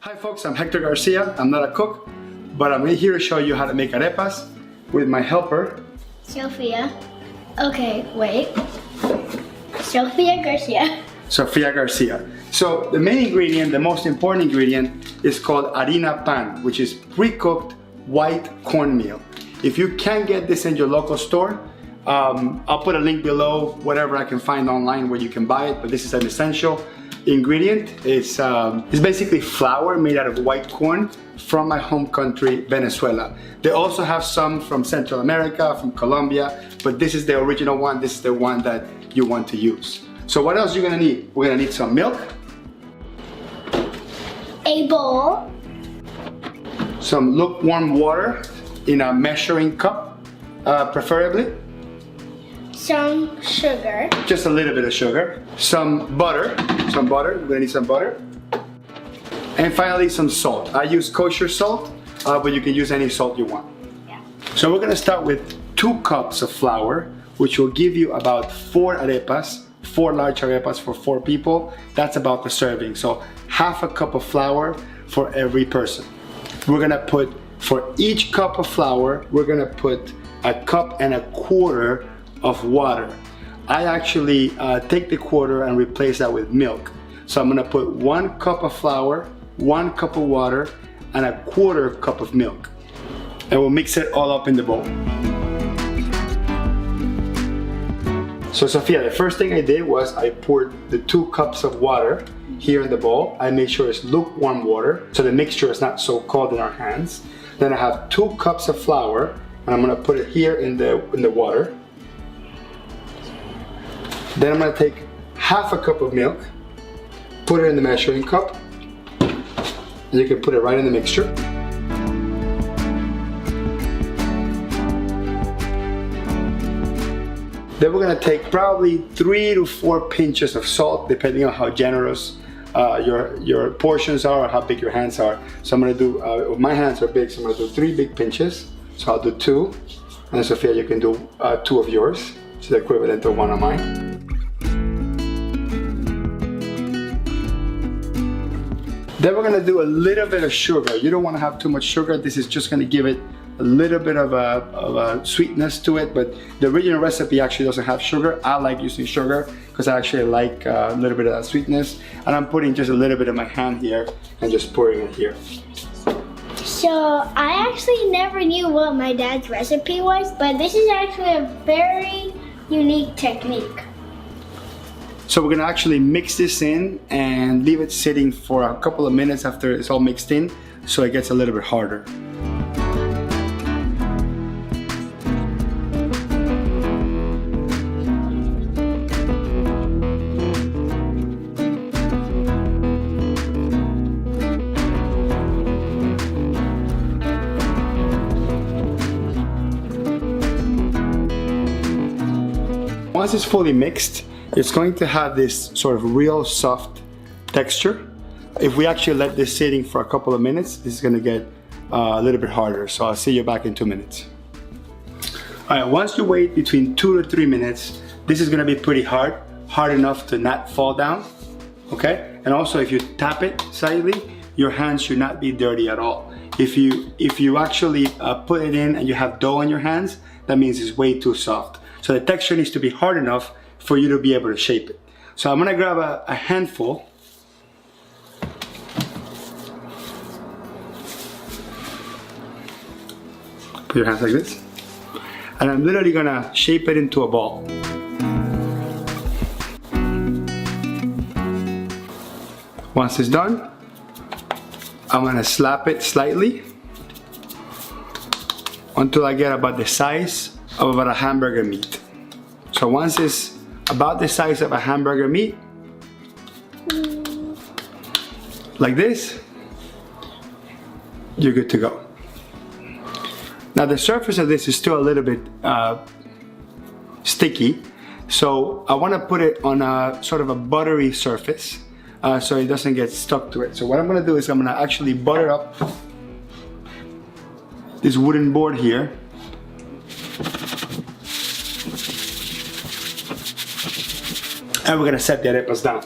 Hi folks, I'm Hector Garcia. I'm not a cook, but I'm here to show you how to make arepas with my helper, Sofia. Okay, wait. Sofia Garcia. Sofia Garcia. So the main ingredient, the most important ingredient is called harina pan, which is pre-cooked white cornmeal. If you can't get this in your local store, I'll put a link below, whatever I can find online where you can buy it, but this is an essential ingredient. It's basically flour made out of white corn from my home country, Venezuela. They also have some from Central America, from Colombia, but this is the original one. This is the one that you want to use. So what else you're gonna need? We're gonna need some milk, A bowl, some lukewarm water in a measuring cup, preferably. some sugar, Just a little bit of sugar, some butter, we're gonna need some butter, and finally some salt. I use kosher salt, but you can use any salt you want. Yeah. So we're gonna start with 2 cups of flour, which will give you about 4 arepas, 4 large arepas for 4 people. That's about the serving. So half a cup of flour for every person. We're gonna put, for each cup of flour, we're gonna put 1.25 cups of water. I actually take the quarter and replace that with milk. So I'm gonna put 1 cup of flour, 1 cup of water, and 1/4 cup of milk. And we'll mix it all up in the bowl. So Sofia, the first thing I did was I poured the 2 cups of water here in the bowl. I made sure it's lukewarm water, so the mixture is not so cold in our hands. Then I have 2 cups of flour, and I'm gonna put it here in the water. Then I'm gonna take half a cup of milk, put it in the measuring cup, and you can put it right in the mixture. Then we're gonna take probably 3 to 4 pinches of salt, depending on how generous your portions are or how big your hands are. So I'm gonna do, my hands are big, so I'm gonna do 3 big pinches. So I'll do 2, and Sofia, you can do 2 of yours. It's the equivalent to 1 of mine. Then we're gonna do a little bit of sugar. You don't wanna have too much sugar. This is just gonna give it a little bit of a sweetness to it, but the original recipe actually doesn't have sugar. I like using sugar because I actually like a little bit of that sweetness. And I'm putting just a little bit of my hand here and just pouring it here. So I actually never knew what my dad's recipe was, but this is actually a very unique technique. So we're gonna actually mix this in and leave it sitting for a couple of minutes after it's all mixed in, so it gets a little bit harder. Once it's fully mixed, it's going to have this sort of real soft texture. If we actually let this sitting for a couple of minutes, this is gonna get a little bit harder. So I'll see you back in 2 minutes. All right, once you wait between 2 to 3 minutes, this is gonna be pretty hard enough to not fall down, okay? And also if you tap it slightly, your hands should not be dirty at all. If you actually put it in and you have dough on your hands, that means it's way too soft. So the texture needs to be hard enough for you to be able to shape it. So I'm gonna grab a handful. Put your hands like this. And I'm literally gonna shape it into a ball. Once it's done, I'm gonna slap it slightly until I get about the size of about a hamburger meat. So once it's about the size of a hamburger meat, like this, you're good to go. Now the surface of this is still a little bit sticky, so I want to put it on a sort of a buttery surface so it doesn't get stuck to it. So what I'm going to do is I'm going to actually butter up this wooden board here. And we're gonna set the arepas down.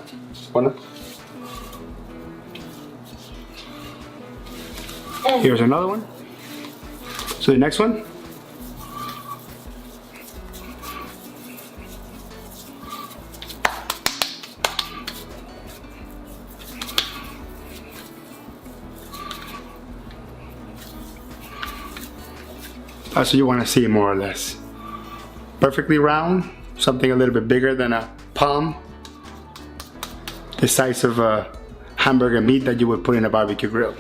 Here's another one. So the next one. So you want to see more or less. Perfectly round, something a little bit bigger than a palm. The size of a hamburger meat that you would put in a barbecue grill.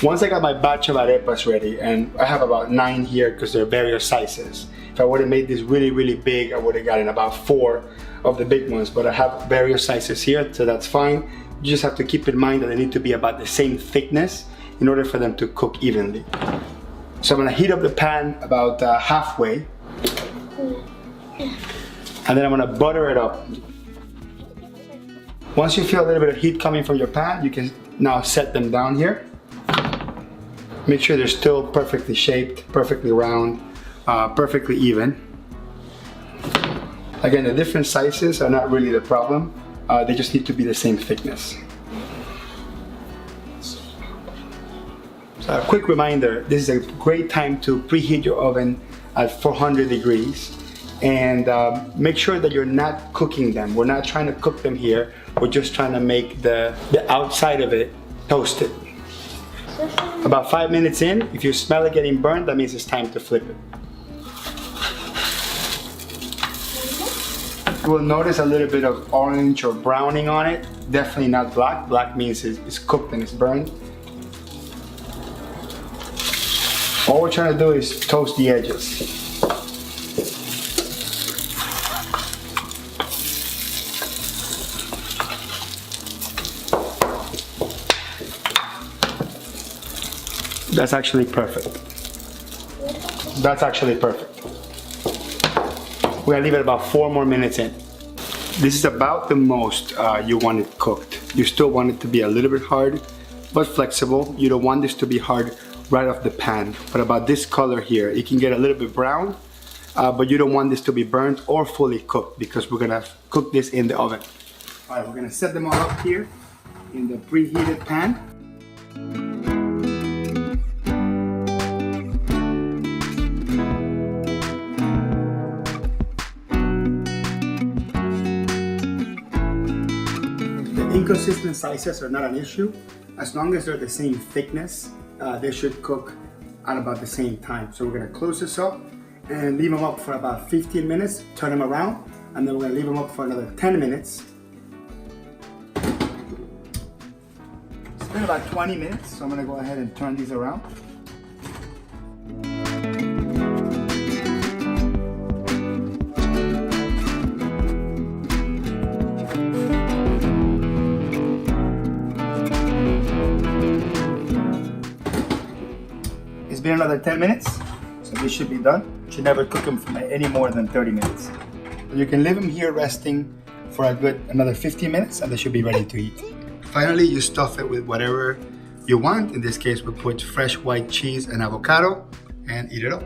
Once I got my batch of arepas ready, and I have about 9 here because they're various sizes. If I would have made this really, really big, I would have gotten about 4 of the big ones, but I have various sizes here, so that's fine. You just have to keep in mind that they need to be about the same thickness in order for them to cook evenly. So I'm gonna heat up the pan about halfway, and then I'm gonna butter it up. Once you feel a little bit of heat coming from your pan, you can now set them down here. Make sure they're still perfectly shaped, perfectly round, perfectly even. Again, the different sizes are not really the problem. They just need to be the same thickness. So a quick reminder, this is a great time to preheat your oven at 400 degrees. And make sure that you're not cooking them. We're not trying to cook them here. We're just trying to make the outside of it toasted. About 5 minutes in, if you smell it getting burnt, that means it's time to flip it. You will notice a little bit of orange or browning on it. Definitely not black. Black means it's cooked and it's burned. All we're trying to do is toast the edges. That's actually perfect. That's actually perfect. We're gonna leave it about 4 more minutes in. This is about the most you want it cooked. You still want it to be a little bit hard, but flexible. You don't want this to be hard right off the pan. But about this color here, it can get a little bit brown, but you don't want this to be burnt or fully cooked because we're gonna cook this in the oven. All right, we're gonna set them all up here in the preheated pan. Inconsistent sizes are not an issue. As long as they're the same thickness, they should cook at about the same time. So we're gonna close this up and leave them up for about 15 minutes, turn them around, and then we're gonna leave them up for another 10 minutes. It's been about 20 minutes, so I'm gonna go ahead and turn these around. It's been another 10 minutes, so this should be done. You should never cook them for any more than 30 minutes. You can leave them here resting for a good another 15 minutes and they should be ready to eat. Finally, you stuff it with whatever you want. In this case, we put fresh white cheese and avocado and eat it up.